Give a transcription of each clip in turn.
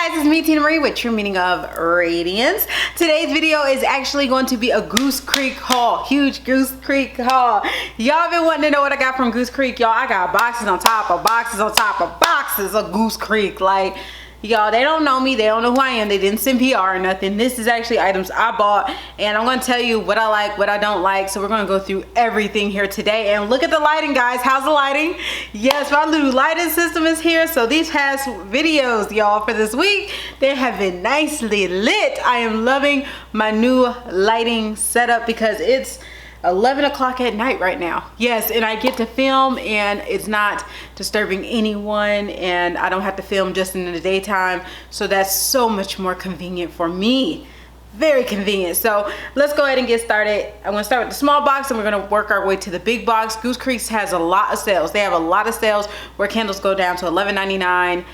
guys, it's me, Tina Marie, with True Meaning of Radiance. Today's video is actually going to be a Goose Creek haul. Huge Goose Creek haul. Y'all been wanting to know what I got from Goose Creek. Y'all, I got boxes on top of boxes on top of boxes of Goose Creek. Like, y'all, they don't know me, they don't know who I am, they didn't send PR or nothing. This is actually items I bought, and I'm going to tell you what I like, what I don't like. So we're going to go through everything here today. And look at the lighting, guys. How's the lighting? Yes, my new lighting system is here. So these past videos, y'all, for this week, they have been nicely lit. I am loving my new lighting setup because it's 11 o'clock at night right now. Yes, and I get to film and it's not disturbing anyone, and I don't have to film just in the daytime, so that's so much more convenient for me. Very convenient. So let's go ahead and get started. I'm going to start with the small box and we're going to work our way to the big box. Goose Creek has a lot of sales. They have a lot of sales where candles go down to $11.99.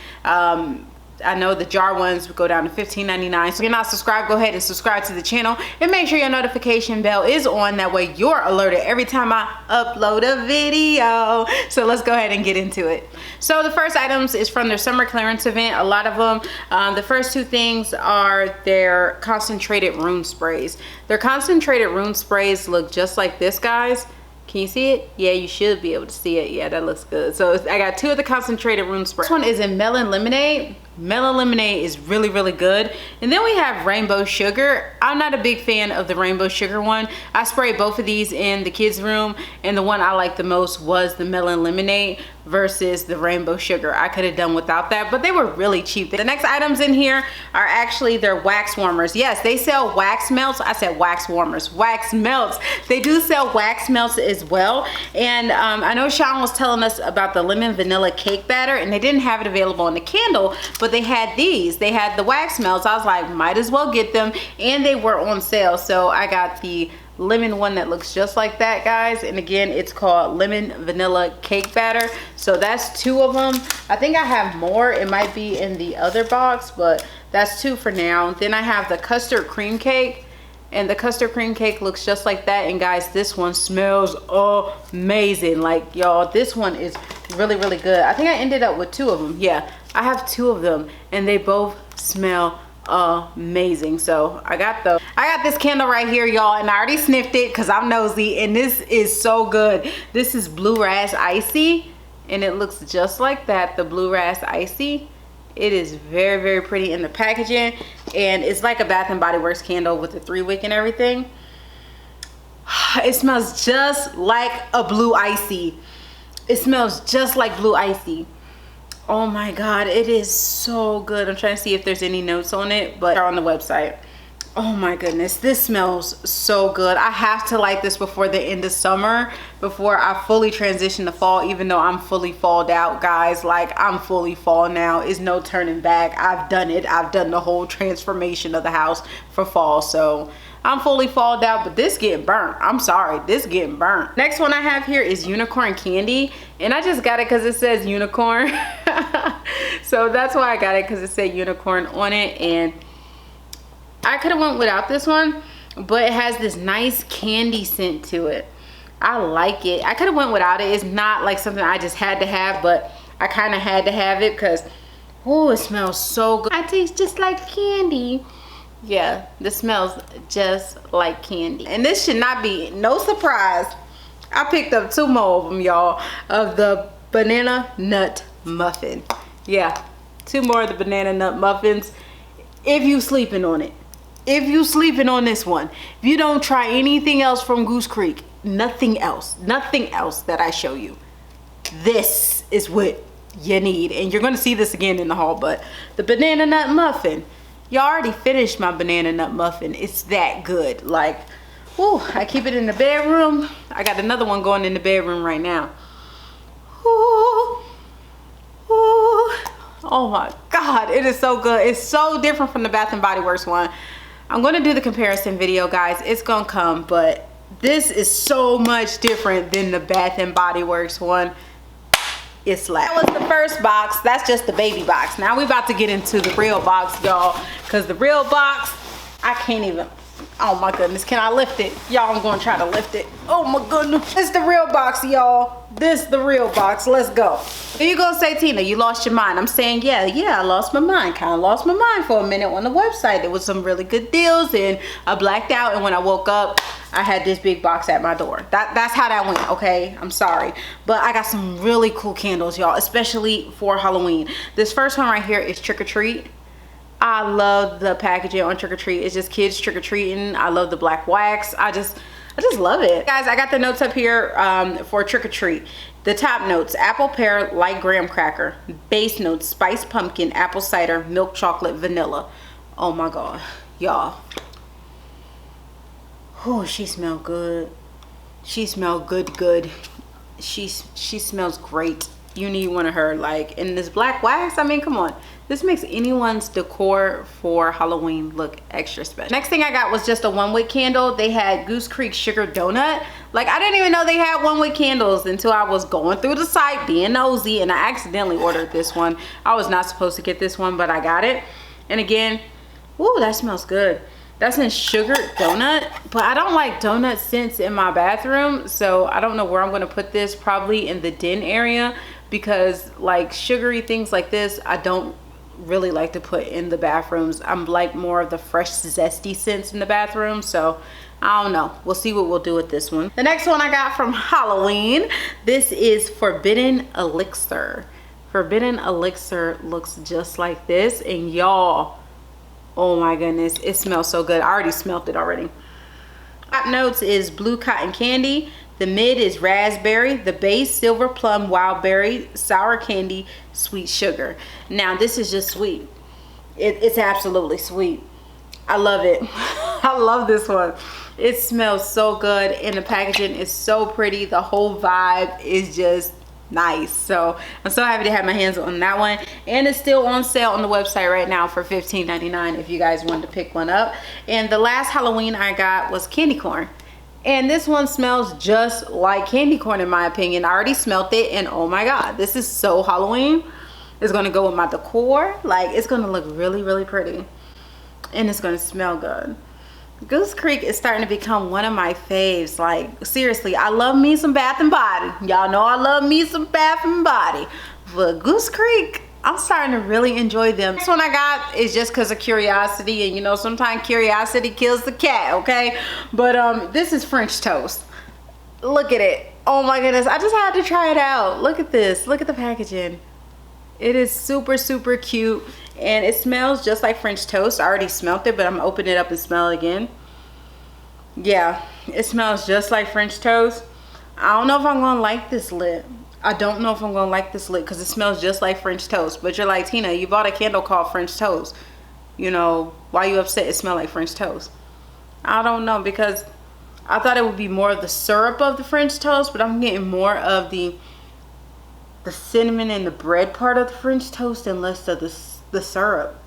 I know the jar ones go down to $15.99. So if you're not subscribed, go ahead and subscribe to the channel and make sure your notification bell is on. That way you're alerted every time I upload a video. So let's go ahead and get into it. So the first items is from their summer clearance event. A lot of them. The first two things are their concentrated room sprays. Their concentrated room sprays look just like this, guys. Can you see it? Yeah, you should be able to see it. Yeah, that looks good. So I got two of the concentrated room sprays. This one is in melon lemonade. Melon lemonade is really, really good. And then we have rainbow sugar. I'm not a big fan of the rainbow sugar one. I sprayed both of these in the kids' room, and the one I liked the most was the melon lemonade versus the rainbow sugar. I could have done without that, but they were really cheap. The next items in here are actually their wax warmers. Yes, they sell wax melts. I said wax warmers, wax melts. They do sell wax melts as well. And I know Sean was telling us about the lemon vanilla cake batter, and they didn't have it available in the candle, but they had these. They had the wax melts. I was like, might as well get them, and they were on sale. So I got the lemon one that looks just like that, guys, and again, it's called lemon vanilla cake batter. So that's two of them. I think I have more. It might be in the other box, but that's two for now. Then I have the custard cream cake, and the custard cream cake looks just like that. And guys, this one smells amazing. Like, y'all, this one is really, really good. I think I ended up with two of them. Yeah, I have two of them, and they both smell amazing. So I got those. I got this candle right here, y'all, and I already sniffed it because I'm nosy, and this is so good. This is Blue Ras Icy, and it looks just like that, the Blue Ras Icy. It is very, very pretty in the packaging, and it's like a Bath and Body Works candle with the 3-wick and everything. It smells just like a Blue Icy. It smells just like Blue Icy. Oh my god, it is so good. I'm trying to see if there's any notes on it, but they're on the website. Oh my goodness, this smells so good. I have to light this before the end of summer, before I fully transition to fall, even though I'm fully falled out, guys. Like, I'm fully fall now. It's no turning back. I've done it. I've done the whole transformation of the house for fall, so I'm fully falled out, but this getting burnt. I'm sorry, this getting burnt. Next one I have here is unicorn candy, and I just got it because it says unicorn. So that's why I got it, because it said unicorn on it. And I could have went without this one, but it has this nice candy scent to it. I like it. I could have went without it. It's not like something I just had to have, but I kind of had to have it because, oh, it smells so good. It tastes just like candy. Yeah, this smells just like candy. And this should not be no surprise. I picked up two more of them, y'all, of the banana nut muffin. Yeah, two more of the banana nut muffins. If you sleeping on it, if you sleeping on this one, if you don't try anything else from Goose Creek, nothing else that I show you, this is what you need. And you're gonna see this again in the haul, but the banana nut muffin, y'all already finished my banana nut muffin. It's that good. Like, whoo, I keep it in the bedroom. I got another one going in the bedroom right now. Ooh, ooh. Oh my god, it is so good. It's so different from the Bath and Body Works one. I'm going to do the comparison video, guys. It's going to come, but this is so much different than the Bath and Body Works one. It's like, that was the first box. That's just the baby box. Now we about to get into the real box, y'all, because the real box, I can't even, Oh my goodness, can I lift it? Y'all, I'm gonna try to lift it. Oh my goodness. This is the real box, y'all. This is the real box. Let's go. Are you gonna say, Tina, you lost your mind? I'm saying, yeah, I lost my mind. Kind of lost my mind for a minute on the website. There was some really good deals and I blacked out, and when I woke up, I had this big box at my door. That's how that went, okay? I'm sorry. But I got some really cool candles, y'all, especially for Halloween. This first one right here is Trick or Treat. I love the packaging on Trick or Treat. It's just kids trick-or-treating. I love the black wax. I just love it. Guys, I got the notes up here for Trick or Treat. The top notes: apple pear, light graham cracker. Base notes: spice pumpkin, apple cider, milk chocolate, vanilla. Oh my god, y'all. Oh, she smelled good. She smelled good. She smells great. You need one of her. Like, in this black wax, I mean, come on. This makes anyone's decor for Halloween look extra special. Next thing I got was just a one-wick candle. They had Goose Creek Sugar Donut. Like, I didn't even know they had one-wick candles until I was going through the site being nosy, and I accidentally ordered this one. I was not supposed to get this one, but I got it. And again, woo, that smells good. That's in sugar donut, but I don't like donut scents in my bathroom, so I don't know where I'm gonna put this. Probably in the den area, because like sugary things like this, I don't really like to put in the bathrooms. I'm like more of the fresh zesty scents in the bathroom, so I don't know. We'll see what we'll do with this one. The next one I got from Halloween, this is Forbidden Elixir. Forbidden Elixir looks just like this, and y'all, oh my goodness, it smells so good. I already smelled it already. Top notes is blue cotton candy. The mid is raspberry. The base, silver plum, wild berry, sour candy, sweet sugar. Now this is just sweet. It's absolutely sweet. I love it. I love this one. It smells so good, and the packaging is so pretty. The whole vibe is just nice. So I'm so happy to have my hands on that one, and it's still on sale on the website right now for $15.99 if you guys wanted to pick one up. And the last Halloween I got was candy corn, and this one smells just like candy corn in my opinion. I already smelt it, and oh my god, this is so Halloween. It's going to go with my decor. Like, it's going to look really pretty, and it's going to smell good. Goose Creek is starting to become one of my faves. Like, seriously, I love me some Bath and Body. Y'all know I love me some Bath and Body. But Goose Creek, I'm starting to really enjoy them. This one I got is just because of curiosity, and you know, sometimes curiosity kills the cat, okay? But this is French toast. Look at it. Oh my goodness, I just had to try it out. Look at this. Look at the packaging. It is super cute, and it smells just like French toast. I already smelled it, but I'm gonna open it up and smell it again. Yeah, it smells just like French toast. I don't know if I'm gonna like this lit. I don't know if I'm gonna like this lit because it smells just like French toast. But you're like, Tina, you bought a candle called French toast. You know, why you upset it smelled like French toast? I don't know, because I thought it would be more of the syrup of the French toast, but I'm getting more of the cinnamon and the bread part of the French toast and less of the syrup.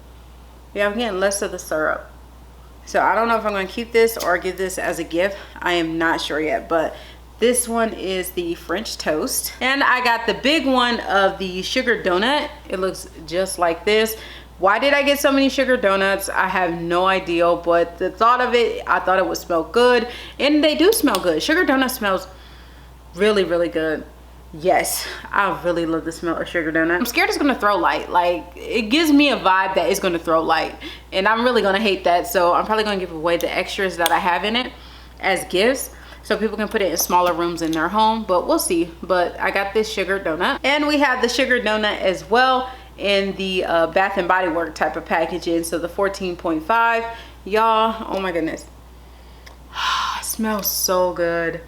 Yeah, I'm getting less of the syrup. So I don't know if I'm going to keep this or give this as a gift. I am not sure yet, but this one is the French toast. And I got the big one of the sugar donut. It looks just like this. Why did I get so many sugar donuts? I have no idea, but the thought of it, I thought it would smell good, and they do smell good. Sugar donut smells really good. Yes, I really love the smell of sugar donut. I'm scared it's gonna throw light. Like, it gives me a vibe that it's gonna throw light, and I'm really gonna hate that. So I'm probably gonna give away the extras that I have in it as gifts, so people can put it in smaller rooms in their home, but we'll see. But I got this sugar donut, and we have the sugar donut as well in the Bath and Body Works type of packaging. So the 14.5, y'all, oh my goodness. It smells so good.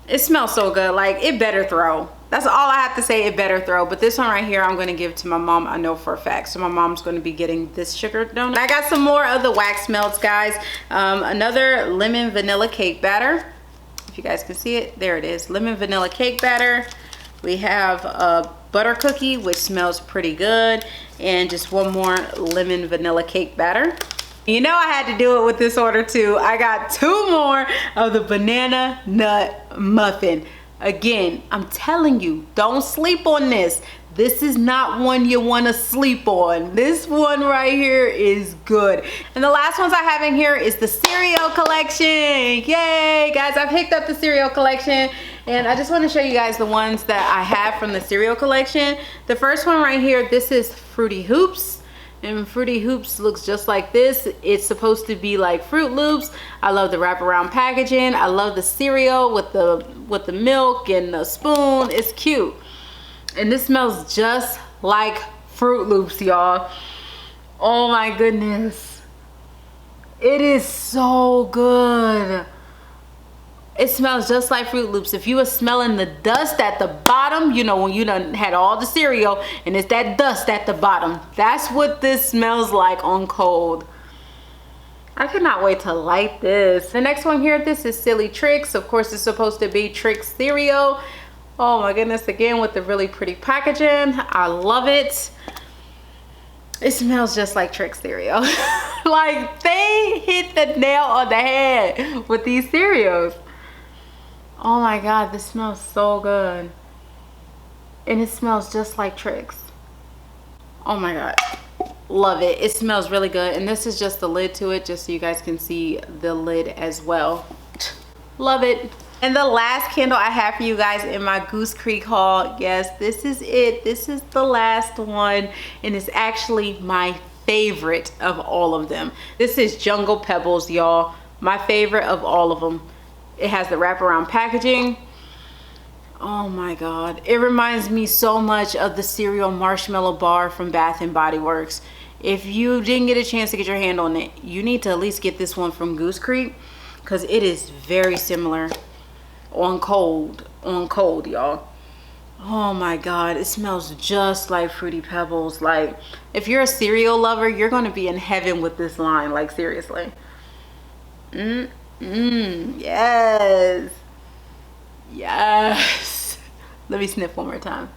It smells so good. Like, it better throw. That's all I have to say. It better throw. But this one right here, I'm going to give to my mom. I know for a fact. So my mom's going to be getting this sugar donut. I got some more of the wax melts, guys. Another lemon vanilla cake batter. If you guys can see it, there it is. Lemon vanilla cake batter. We have a butter cookie, which smells pretty good. And just one more lemon vanilla cake batter. You know, I had to do it with this order too. I got 2 more of the banana nut muffin. Again, I'm telling you, don't sleep on this. This is not one you want to sleep on. This one right here is good. And the last ones I have in here is the cereal collection. Yay, guys, I picked up the cereal collection, and I just want to show you guys the ones that I have from the cereal collection. The first one right here, this is Fruity Hoops. And Fruity Hoops looks just like this. It's supposed to be like Fruit Loops. I love the wraparound packaging. I love the cereal with the milk and the spoon. It's cute. And this smells just like Fruit Loops, y'all. Oh my goodness. It is so good. It smells just like Fruit Loops. If you were smelling the dust at the bottom, you know, when you done had all the cereal and it's that dust at the bottom, that's what this smells like on cold. I cannot wait to light this. The next one here, this is Silly Tricks. Of course, it's supposed to be Trix cereal. Oh my goodness, again with the really pretty packaging. I love it. It smells just like Trix cereal. Like, they hit the nail on the head with these cereals. Oh my God, this smells so good. And it smells just like Trix. Oh my God, love it. It smells really good. And this is just the lid to it, just so you guys can see the lid as well. Love it. And the last candle I have for you guys in my Goose Creek haul, yes, this is it. This is the last one, and it's actually my favorite of all of them. This is Jungle Pebbles, y'all. My favorite of all of them. It has the wraparound packaging. Oh my God. It reminds me so much of the cereal marshmallow bar from Bath and Body Works. If you didn't get a chance to get your hand on it, you need to at least get this one from Goose Creek, because it is very similar. On cold, y'all. Oh my God, it smells just like Fruity Pebbles. Like, if you're a cereal lover, you're gonna be in heaven with this line, like, seriously. Yes, yes. Let me sniff one more time.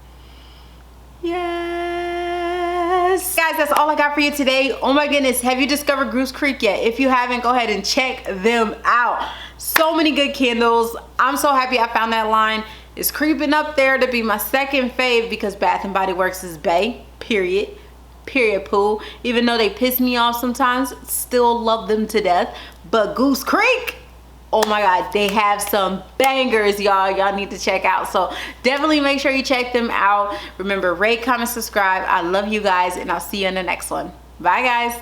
Yes. Guys, that's all I got for you today. Oh my goodness, have you discovered Goose Creek yet? If you haven't, go ahead and check them out. So many good candles. I'm so happy I found that line. It's creeping up there to be my second fave, because Bath and Body Works is bae, period poo. Even though they piss me off sometimes, still love them to death. But Goose Creek, oh my God, they have some bangers, y'all need to check out. So definitely make sure you check them out. Remember, rate, comment, subscribe. I love you guys, and I'll see you in the next one. Bye guys.